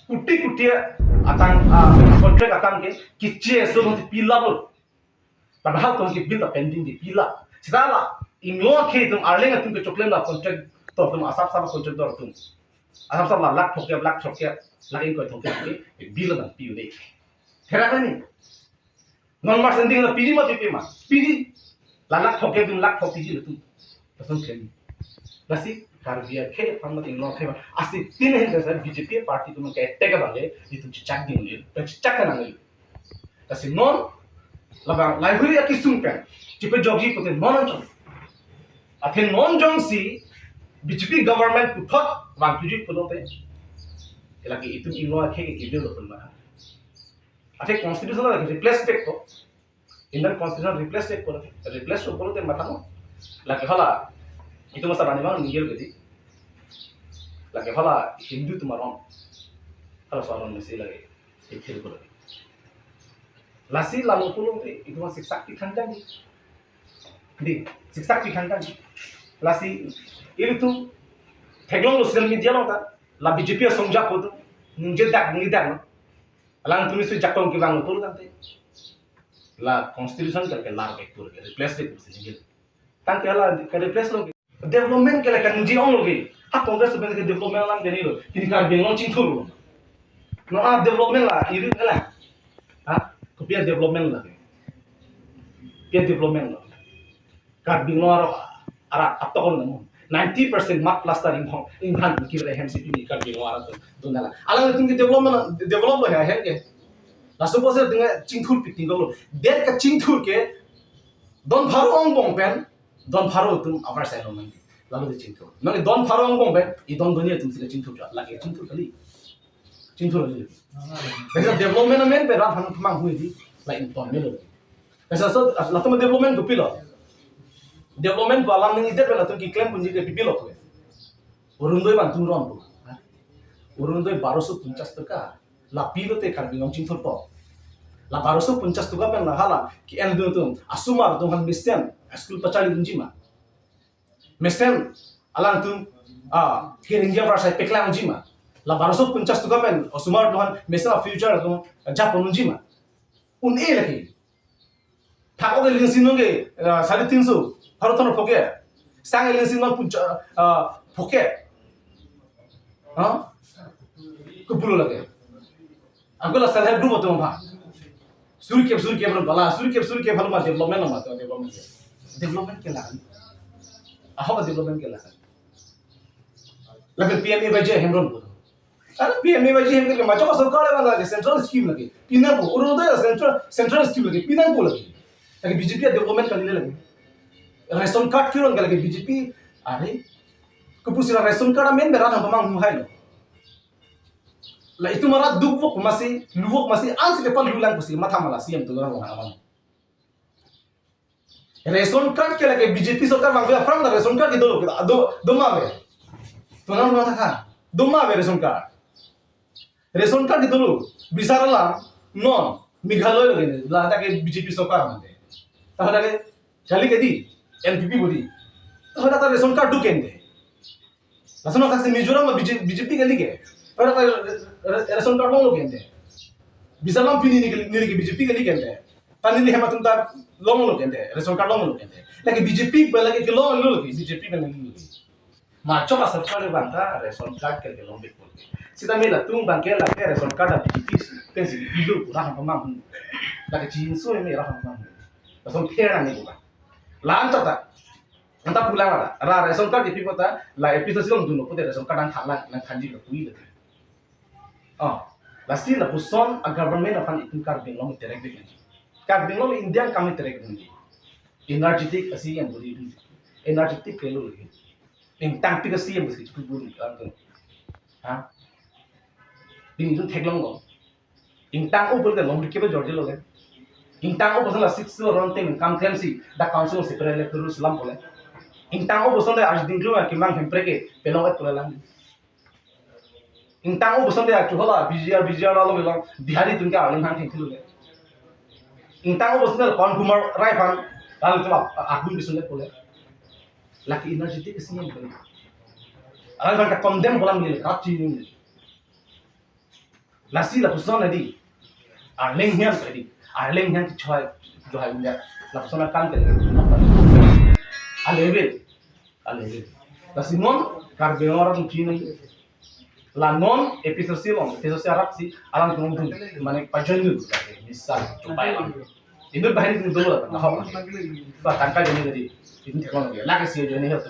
kutti kutti atang kontrak atang ke kicce so nanti pila bol padahal tuh ke bill pending di pila sedala inglo ke tum arling atum ke coklen la kontrak to tum asap sama kontrak to tum asap sama lak thokya lain ko thokya ke bill dan piu deh kera ni non mas ending la pidi ma pipi ma pidi lak thokya tum lak thok pidi tum pasang keli basi karbiya ke pamma inglo ke asi tin hen da BJP party tum ke tega bange itu cicak ding ni cicak kan ngi kasi non labang library aki sumpen cipe jogi putin non jong akin non jong si BJP government puthot wang tuju pulote lagi itu inglo ke ide lo pun ate constitution la replace tek to Indian constitution replace tek ko replace ko pulote matamo lagi hala itu masa bani mang ningel gedi lagi hala hindu tumaron hala soalan mesti lagi ikhil ko lagi lasi lalu pulung itu masih sakti kandang di sakti kandang lasi itu teglong sosial media lo kan la BJP songjak ko tuh ngedak no alang tumis su jakong ki bang tur kan la constitution ka lar ke tur replace de kusin ngil tan ke la ka replace lo development ke la kan ji on lo ge ha congress ben ke development lang gani lo kini ka ben launching tur no a development la iri la ha Pia development lagi, pia development lagi. Kat bingung ara atau kan 90% mak plaster inghan kira HMCP ni kat bingung ara tu nala. Alang itu develop ya ke. Lalu pasal dengan cingthur piting kalau der ke cingthur ke don baru ong bong pen don baru tu apa saya nomor lalu di cingthur. Nanti don baru ong bong pen i don dunia tu sila cingthur lagi cingthur kali. Cingthur lagi. Biasa development men pe rah hantu mang hui di lain ton melo. Biasa so lato mo development do pilo. Development ko alam ni ide pe lato ki claim punji ke pilo to. Urundoi bang tum ron to. Urundoi 1250 taka. La pilo te kan bingong cingthur to. La 1250 taka pen la hala ki en do tum asumar tum han misten school pachali dunji ma. Misten alang tum ki ringia vrasai peklang jima. La 1250 taka pen osumar tuhan mesa future tu japon jima un e lagi thako ke linsin ge 350 haroton phoke sang linsin no phoke ha ko bulo lage angola salhe group to ma suri ke bala suri ke bala ma development ke la aho development ke la lagi PMA baje hemron अरे पीएमए वाजी हम करके मचो का सरकार है वाला central scheme लगे पिना को और उधर सेंट्रल स्कीम लगे पिना को लगे ताकि बीजेपी डेवलपमेंट करने लगे रेशन कार्ड क्यों लगे बीजेपी अरे कुपुसिरा रेशन कार्ड मेन बेरा हम मांग मुहाई लो ला itu marat dubuk masih luwuk masih ans ke pan lulang kusi mata mala siam tu orang orang ration card के लगे बीजेपी सरकार मांग फ्रॉम द रेशन कार्ड के दो मांगे तो ना माथा खा दो मांगे ration card ration card dulu bisarala non Meghalaya lagi lah tak BJP सरकार मande ताहरा के चली के दी NPP बोली ताहरा ता रेशन कार्ड दुकेंदे लसनो का से मिजोरम में BJP के लिए ताहरा ता रेशन कार्ड लोग केंदे बिसारला पिनी निकल के BJP के लिए केंदे तानी हेमा तुम ता लोग केंदे रेशन कार्ड लोग केंदे लेकिन BJP लगे के लोग BJP में नहीं माचो का सरकार बंदा रेशन कार्ड के लोग भी Sita mila tung bangke la ke reson kada BJP pensi ilu rahan pamang la ke jinso ini rahan pamang reson kera ni bukan lan tata anta pulang ada ra reson card ipi kota la episode silong duno pote reson card ang thalang nang kanji ka kui le la si la puson a government afan itin card bing long terek de card bing long indian kami terek de energetic asi yang buri energetic kelo le ing tang pi ka si yang bisi buri ha ini itu teglong lo, intang upur kan lombi kebe George lo kan, intang upur sana 6 orang tem kam tem si, da council si perele terus lam pole, intang upur sana आज दिन जो है कि mang hempre ke pelawat pole lam, intang upur sana आज चुहला BJR वालों में lam बिहारी तुमके आलिम हां थे लोग, intang upur sana कौन कुमार राय पान, lalu tu aku bisunde pole, laki energetic sih yang pole, alang kan condemn bolam ni, kat cini Nasi la person di. Arleng hian tadi. Arleng hian choy johai dia. La person kan ke. Alebe. Nasi non karbinora tu chini. La non episosial Arab si alam tu mana pajon tu. Misal coba lah. Itu bahari tu dulu lah. Nah, bah tangka jadi tadi. Ini teknologi. Lagi sih jadi hal tu.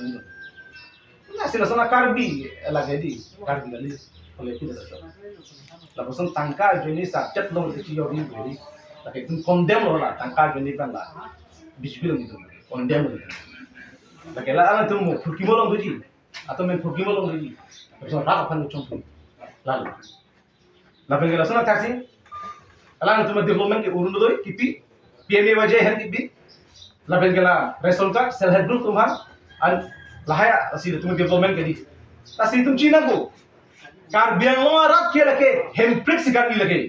Nah, sila sana karbi lagi di karbi lagi. Kalau itu dah. La person tangka jadi subject lo itu jadi beri. Lagi itu condemn lo lah. Tangka jadi kan lah. Bisbil gitu. Condemn lo. Lagi lah alam tu mau pergi malam tu atau main pergi malam tu. Person rata pan macam lalu. Lalu kita sana taksi. Alam tu mau development ke urun doi kipi. PMA wajah yang kipi. Lalu kita resulta self help group tumhan. An lahaya asih tu mau development ke di. Tasih tu Cina ko. Kar biang lo arat kia lake hemprik sikar ni lake.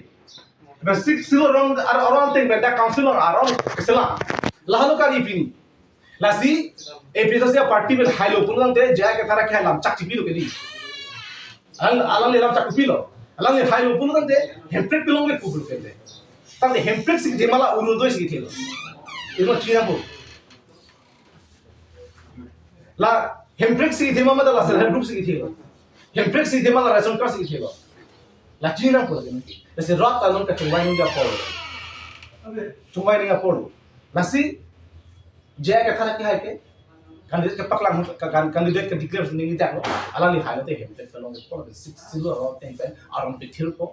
Basic silo orang ting benda council orang keselah. Lalu kar ini. Lasi episode party में high low पुनः दे जाए के थारा क्या लाम चक चिपी लो के दी alam ले लाम चक चिपी लो alam ले हाई लो पुनः दे हेम्प्रेक पिलों के कुबल के दे तब हेम्प्रेक सिक दे माला उरुन दो सिक थे लो इनो चीना बो ला हेम्प्रेक सिक दे मामा दा ला सेल ग्रुप सिक थे लो हेम्प्रेक सिक दे माला रेसन कर सिक थे लो ला चीना बो दे जैसे रात तालों का चुवाई निंगा पोलो lasi jaya ka thara ki hai ke candidate ke paklang candidate ke declare ni ja ko ala ni hai te hem te long ko 6 silo ro ten pen aron pe thil ko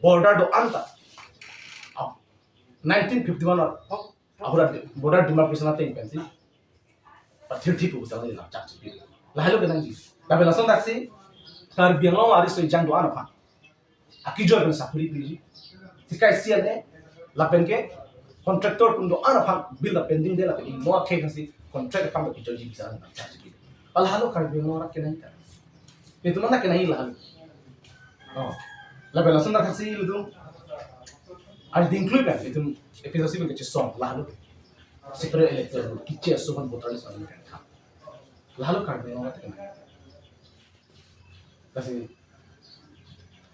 border do anta 1951 or ahura border demarcation ten pen si pathil thi ko sa ni la chak chi la halo ke nang ji ta be la son taksi tar biang lo ari so jang do ana pha akijo ben sa phuri ji sikai sian ne la pen ke contractor pun do ana phang bill the pending de la ke mo ke kasi contract kam ke joji bisa na charge bi al halo kar bi mo ra ke nahi ta itu mana ke nahi la halo oh la bela sunda kasi itu al di include kan itu episode bi ke song la halo secret electoral kiche suhan botal sa ni kan la halo kar bi mo ra ke nahi kasi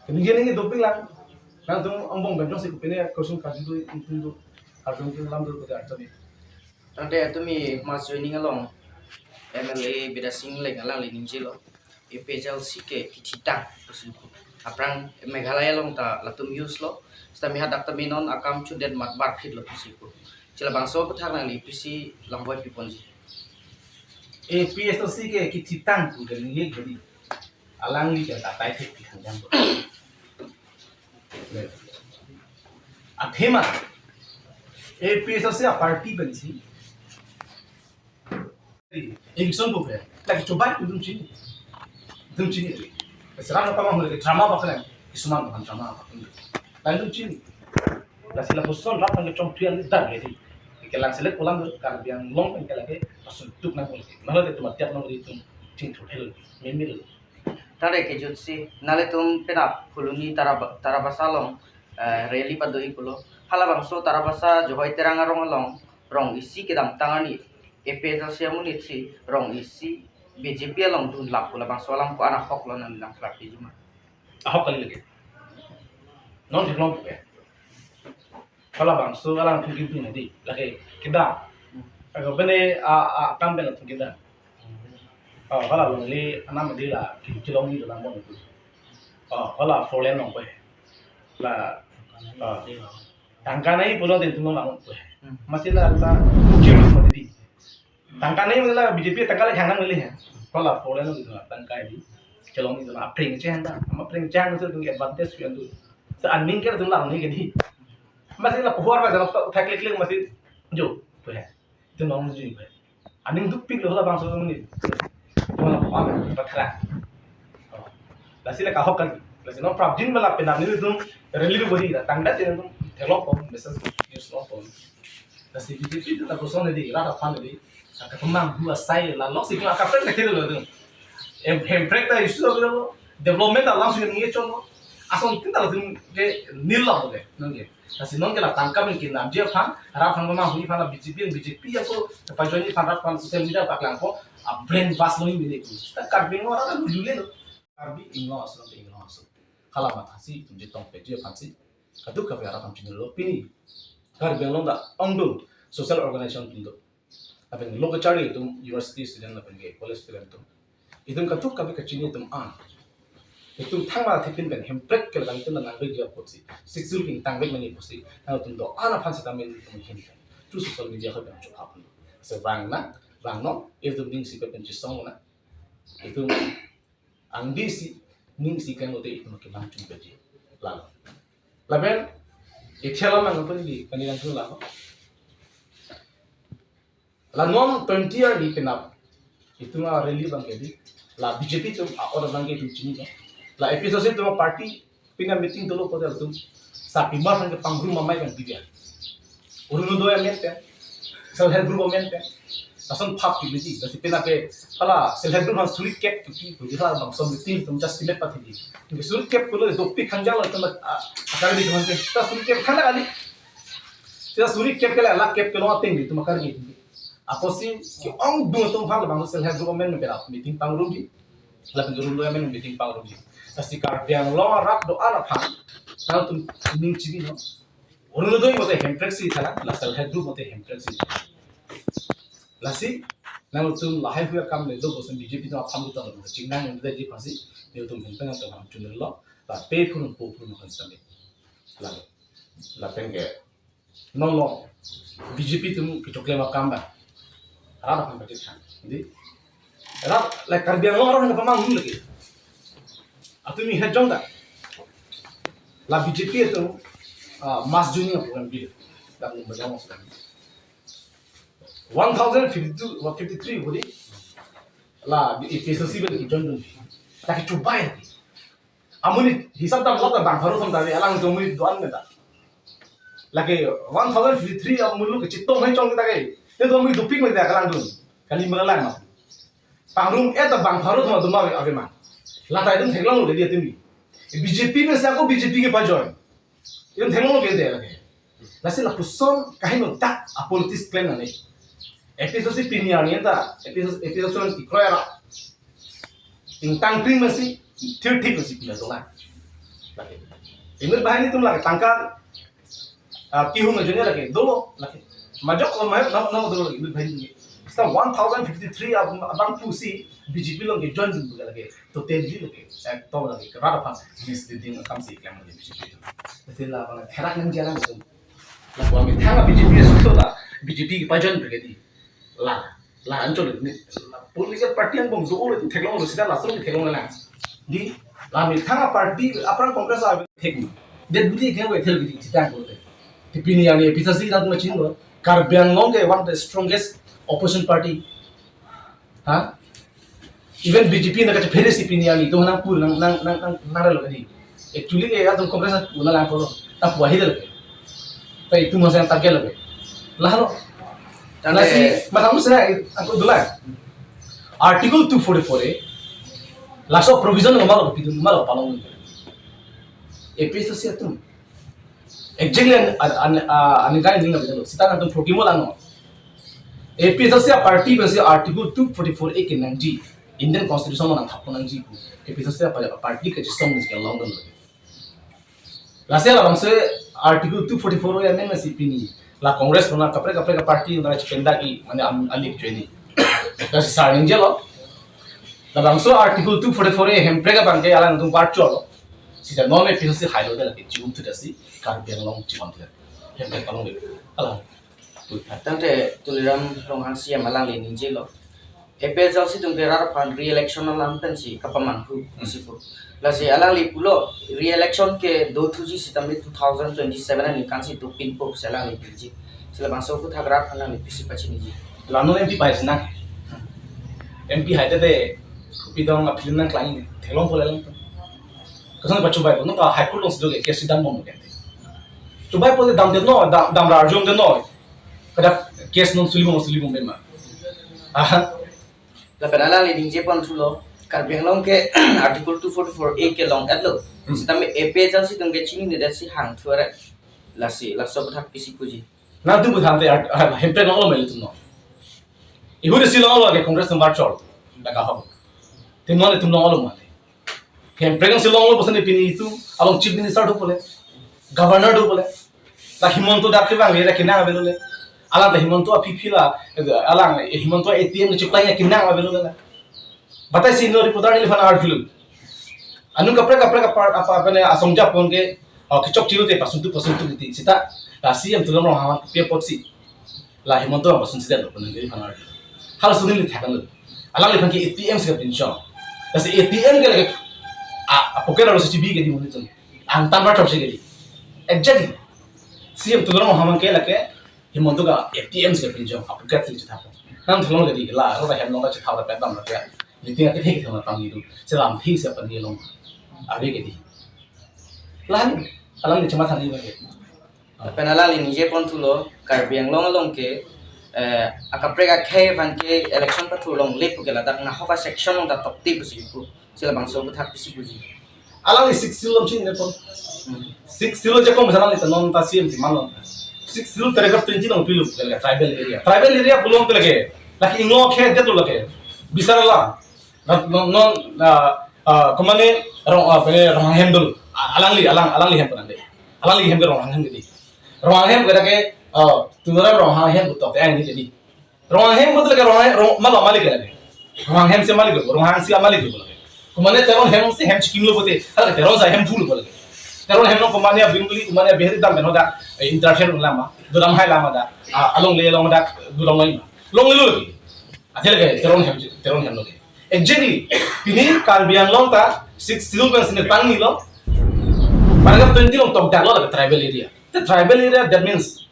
kini doping lang nang tum ambong benjong si kupine kosun kaji tu itu Arjun ke dalam dulu kita arjun. Tante tumi mas joining along MLA beda sing lagi alang lagi ninjilo. EPJL ke kititang terus aprang Meghalaya long ta latum use lo. Stammi hadak taminon akam chudet mat barkit lo pusiku. Cila bangso petak nang PC langboy piponji. EPJL ke kititang tu dan ini jadi alang ni kita tai thik kan. Athema APS से पार्टी बनी थी एक सोन को है ताकि coba तुम चीनी sekarang apa mau mulai drama apa kan kisman bukan drama apa lalu cini lah sila poson rap yang compian dar jadi kelang selek ulang kan yang long kan lagi pasun tuk nang mulai malah itu matiap nang itu cing hel memil tare ke jutsi nale tum penap kuluni tarabasalong rally padoi kulo hala bangso tarabasa johoi terang arong along rong isi kedam tangani EPJL siamun itsi rong isi BJP along dun lap kula bangso alam ko anak hok lo nang lang klak juma ahok kali lagi non diplom pe kalau bangso alang tu gitu nanti lagi kita kalau bene kampen tu kita kalau long li anam di la kilong ni dalam mon tu kalau foreign long pe la tangka nahi pulau den tuno lang pe masih la ta cium mati di tangka nahi मतलब BJP tangka le jangan milih ya kalau foreign itu tangka di kilong ni dalam apring ceng dah ama apring ceng itu tu advantage yang tu seanding kira tu lang ni jadi masih la puar ba dalam tak klik masih jo tu ya itu nong ji pe anding tu pik lo la bang so ni mana apa bakra lasi la kahok kan lasi no problem bala pe nam ni tu rally bodi da tangda tin tu hello pom message use no pom lasi BJP tu la person ni rata fan ni ka pemang dua sai la lok si ka friend ke lo tu em break ta isu lo development la langsung ni chon asal kita lazim ke nil lah boleh nongke nasi nongke lah tangkap mungkin nam dia fan harap fan mama hui fan BJP aku pajuan ni fan harap fan sosial media pak langko brain was lo ini tu tak karbing orang kan dulu lo karbi ingos kala matasi tum jitong peje pansi kadu ka biara kam chinelo pini kar belong da ongdo social organization tundo aben logo chari tum university student na penge college student tum idum katu ka bi ka chini tum an itum thangma thipin ben hemprek kel bang tum na nang beja potsi sixul king tang bek mani potsi na tum do ana phansi tamen tum hin tu social media ka bang chok hapun se bang na bang no idum ding si ka pen chi song na idum ang di si ning si kan ote itu makin langsung gaji lalu laben ikhlas mang apa ni kan langsung lalu lanom 20 year di kenap itu mah rally bang jadi la BJP tu orang bang itu cini la episode itu mah party pina meeting dulu pada tu sapi mah kan panggung mamai kan dia urun dua mente self help group mente langsung pap di sini jadi pina ke kalau self help group sulit cap tu ki jadi lah bang meeting tu just simet pati di jadi sulit cap kalau dokpi kanjal itu mah akan di mana kita sulit cap kana kali kita sulit cap kalau lah cap kalau ating itu makar gitu apa sih ki ong dua tu hal bang self help group mente berapa meeting panggung di lapan guru lo yang meeting panggung di pasti kardian lo rap doa lah pang kalau tu ning cibi no urun doi mate hempreksi thala la self help group mate hempreksi lasi nang tum lahai huya kam le do bosan BJP to kam to no chingnang ng de pasi ne tum hempen to ham chunel lo la pe phun po phun kan sami la penge no lo BJP tum ki chokle ma kam ba ara kam ba chan di ra la karbian lo ro na pamang hum lagi atumi he jonga la BJP to mas junior program bi da mo ba mo 1052 or 53 budi la efficiency be join dun ta ki chubai lagi amuni hisab ta lot bang haru sam ta alang to mui doan me ta lagi 1053 amulu ke chitong hai chong ta ke te to mui duping me ta kalang dun kali meralang ma pangrum eta bang haru thama duma ave ma la ta dun thenglang le dia timi BJP में से आपको BJP के पास join ये थेलो के दे लगे लासे ला पुसन काहे नो ता a politics plan ना नहीं episode si piniani ta episode son ti kroya in tang pring masi thir thik masi pila dola lagi inur bahani tum lagi tangka ki hu ngajone lagi dolo lagi majok ko mai na dolo lagi inur bahani sta 1053 abang pusi BJP long ke join dun lagi to tenji lagi to lagi kerana apa mis di ding kam si kam lagi BJP tetela bang therak nang jalan tu la ko mi thanga BJP su la BJP ki pajon brigade la ancol ni political party yang bom zo itu teklong sida langsung teklong lang di la mi thanga party apran congress a thekni de budi ke we thel bidi chitang ko de tipini yani episasi rat ma chingo kar byangong ke one of the strongest opposition party ha even BJP na ka pheri sipini yani to na pur nang lo di actually ke ya congress una lang ko ta puahi de ta itu masa yang target lagi lah lo Nasi, macam saya aku dulu Article 244 laso provision ngomong lebih dulu malah palong itu. Episode itu, exactly ane kaya ni nggak betul. Kita nanti protimo lang. Episode party versi Article 244 ek nangji Indian Constitution mana thapun nangji bu. Episode party kerja song ni long lagi. Lasi lah bangsa Article 244 yang mana masih pini. La Congress pernah kapre ka party untuk cipenda ki mana alik joini. Kasi sarning jelo. La bangso article 244 hempre ka bangke alang tung part cholo. Sida non episode highlight la ki jum tu dasi kar biang long chiman tu. Hempre kalong le. Alang. Tante tuliram long hansi malang le ninjelo. Episode si tung gerar pan re-election alang pensi kapaman hu sifu. Lasi alang li pulo re-election ke 2 September 2027 ni kansi tu pinpo selang li pilji. Sila bangsa ku thagrap alang li pisi pachi ni ji. Lano MP bahas nak. MP haide de kupidang apilin nang klain thelong pole lang. Kasan pa chubai no ka high court long sidoge ke sidang bom gente. Chubai pole dam de no dam rajong de no. Kada case non sulimo bema. Ah. La penala li dingje pon sulo Karbiang long ke article 244 A ke long at lo. Sitame EP jal si tungge chini ne dasi hang thuare lasi lakso thak pisi puji. Na tu budhan te hempe no lo meli tum no. Ihu de silong lo ke congress number chol daga ho. Tin no le tum no lo male. Hem pregnancy long lo bosan pini itu along chief minister do pole. Governor do pole. La Himonto da kibang le kina belule. Alang da Himonto apipila alang Himonto ATM ni chuklanya kina belule. Batai sino reporter ni fan article. Anu kapre apa ne asongja pon ke kicok cilu te pasuntu gitu. Sita la CM tulong rong hawan pe potsi. La Himonto ang pasun sida do pon ni fan article. Hal sunil ni thakan lo. Alang le fan ke ATM se pinchong. Kasi ATM ke lagi pokoknya harus CCTV ke di mana tu, antam berapa sih ke di, exactly, CM tu orang Muhammad ke lagi, himontu ka ATM sih pinjam, pokoknya tu cerita apa, nam tu orang ke di, lah orang yang orang cerita apa pedam lagi, ni tiang ke thik tu orang itu, selam thik siapa ni orang, abe ke di, lah ni, alam ni cuma thani lagi, penala li nije pon tu lo karbiang long ke akapreka khe ban ke election pa tu long lep ke la dak na hoka section long da top tip si ku sila bangso bu thak si buji alam ni 6 kilo macam ni pun, 6 kilo je kau misalnya ni non ta CM di mana, 6 kilo terekat 20 orang pilu, tribal area belum tu lagi, lagi inglo khe dia tu lagi, bisa lah, non kemana orang handle, alang li handle nanti, alang li handle orang handle jadi, orang handle kita ke tu orang handle betul, ni jadi, orang handle betul lagi orang malu malik lagi, orang handle si malik, orang handle si malik lagi. Kumane teron hem se hem chikim lo bote ala teron sa hem phul bolage teron hem no kumane bingli kumane behri dam beno da interfere lama duram hai lama da along le long da duram ngai long lo ki athel ge teron hem lo ge exactly pini karbiang long ta 6 students ne tang ni lo paraga 20 long tok da lo da tribal area the tribal area that means